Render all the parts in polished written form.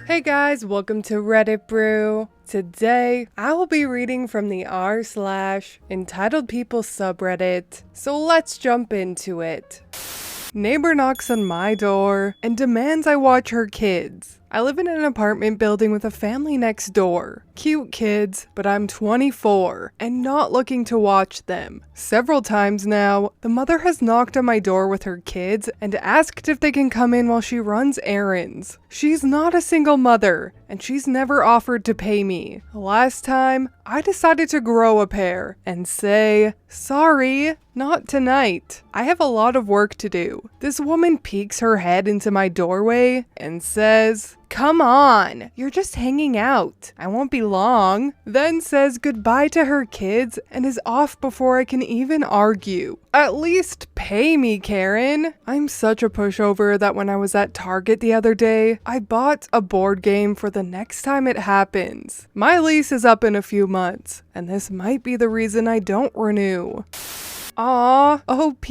Hey guys, welcome to Reddit Brew. Today, I will be reading from the r/EntitledPeople subreddit, so let's jump into it. Neighbor knocks on my door and demands I watch her kids. I live in an apartment building with a family next door. Cute kids, but I'm 24 and not looking to watch them. Several times now, the mother has knocked on my door with her kids and asked if they can come in while she runs errands. She's not a single mother, and she's never offered to pay me. Last time, I decided to grow a pair and say, sorry, not tonight. I have a lot of work to do. This woman peeks her head into my doorway and says, come on, you're just hanging out. I won't be long. Then says goodbye to her kids and is off before I can even argue. At least pay me, Karen. I'm such a pushover that when I was at Target the other day, I bought a board game for the next time it happens. My lease is up in a few months, and this might be the reason I don't renew. Aw, OP,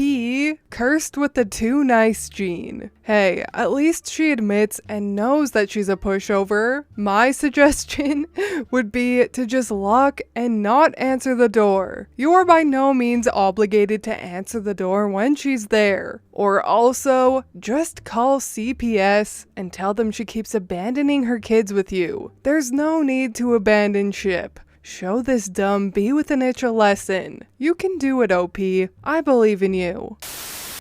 cursed with the too nice gene. Hey, at least she admits and knows that she's a pushover. My suggestion would be to just lock and not answer the door. You are by no means obligated to answer the door when she's there. Or also, just call CPS and tell them she keeps abandoning her kids with you. There's no need to abandon ship. Show this dumb bee with an itch a lesson. You can do it, OP. I believe in you.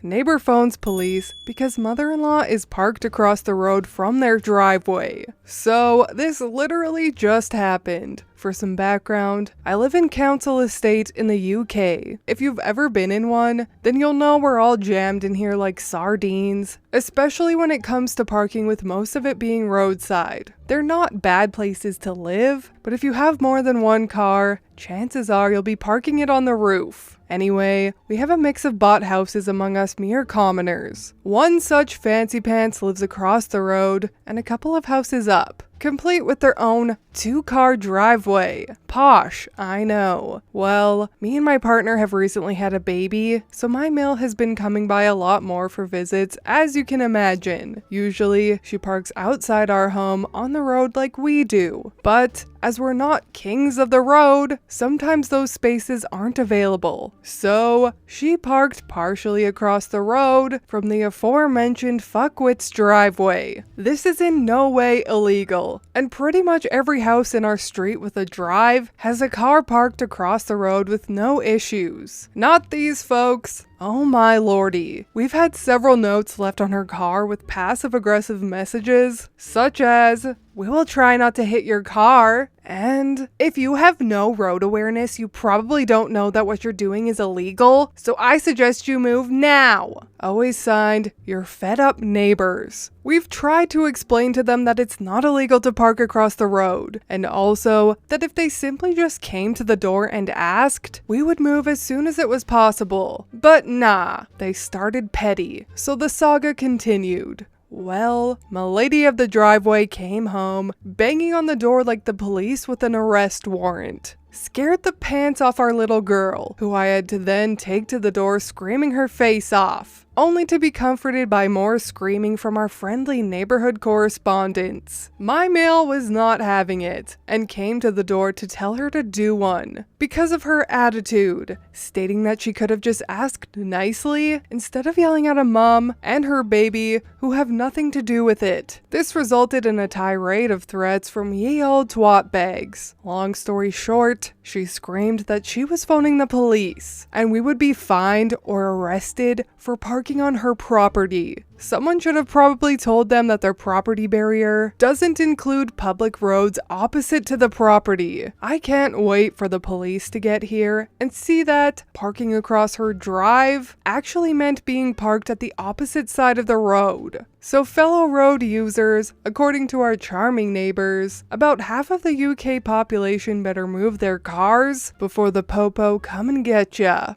Neighbor phones police because mother-in-law is parked across the road from their driveway. So this literally just happened. For some background, I live in Council Estate in the UK. If you've ever been in one, then you'll know we're all jammed in here like sardines, especially when it comes to parking, with most of it being roadside. They're not bad places to live, but if you have more than one car, chances are you'll be parking it on the roof. Anyway, we have a mix of bought houses among us mere commoners. One such fancy pants lives across the road and a couple of houses up, complete with their own 2-car driveway. Posh, I know. Well, me and my partner have recently had a baby, so my mail has been coming by a lot more for visits, as you can imagine. Usually, she parks outside our home on the road like we do, but as we're not kings of the road, sometimes those spaces aren't available. So, she parked partially across the road from the aforementioned fuckwit's driveway. This is in no way illegal, and pretty much every house in our street with a drive has a car parked across the road with no issues. Not these folks. Oh my lordy. We've had several notes left on her car with passive-aggressive messages, such as, "We will try not to hit your car," and "If you have no road awareness, you probably don't know that what you're doing is illegal, so I suggest you move now." Always signed, your fed up neighbors. We've tried to explain to them that it's not illegal to park across the road, and also that if they simply just came to the door and asked, we would move as soon as it was possible. But nah, they started petty, so the saga continued. Well, Milady of the driveway came home, banging on the door like the police with an arrest warrant. Scared the pants off our little girl, who I had to then take to the door screaming her face off, only to be comforted by more screaming from our friendly neighborhood correspondents. My mail was not having it, and came to the door to tell her to do one, because of her attitude, stating that she could have just asked nicely, instead of yelling at a mom and her baby who have nothing to do with it. This resulted in a tirade of threats from ye old twat bags. Long story short, she screamed that she was phoning the police, and we would be fined or arrested for parking on her property. Someone should have probably told them that their property barrier doesn't include public roads opposite to the property. I can't wait for the police to get here and see that parking across her drive actually meant being parked at the opposite side of the road. So fellow road users, according to our charming neighbors, about half of the UK population better move their cars before the popo come and get ya.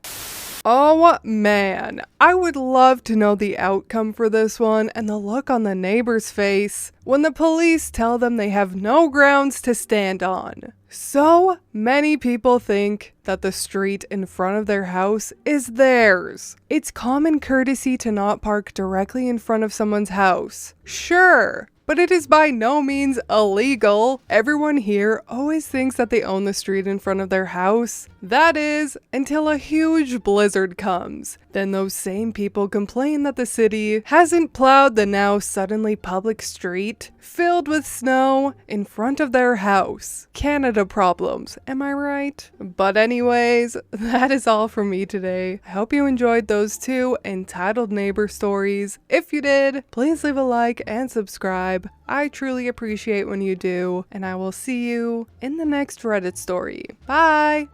Oh man, I would love to know the outcome for this one and the look on the neighbor's face when the police tell them they have no grounds to stand on. So many people think that the street in front of their house is theirs. It's common courtesy to not park directly in front of someone's house. Sure, but it is by no means illegal. Everyone here always thinks that they own the street in front of their house. That is, until a huge blizzard comes. Then those same people complain that the city hasn't plowed the now suddenly public street filled with snow in front of their house. Canada problems, am I right? But anyways, that is all from me today. I hope you enjoyed those two entitled neighbor stories. If you did, please leave a like and subscribe. I truly appreciate when you do, and I will see you in the next Reddit story. Bye!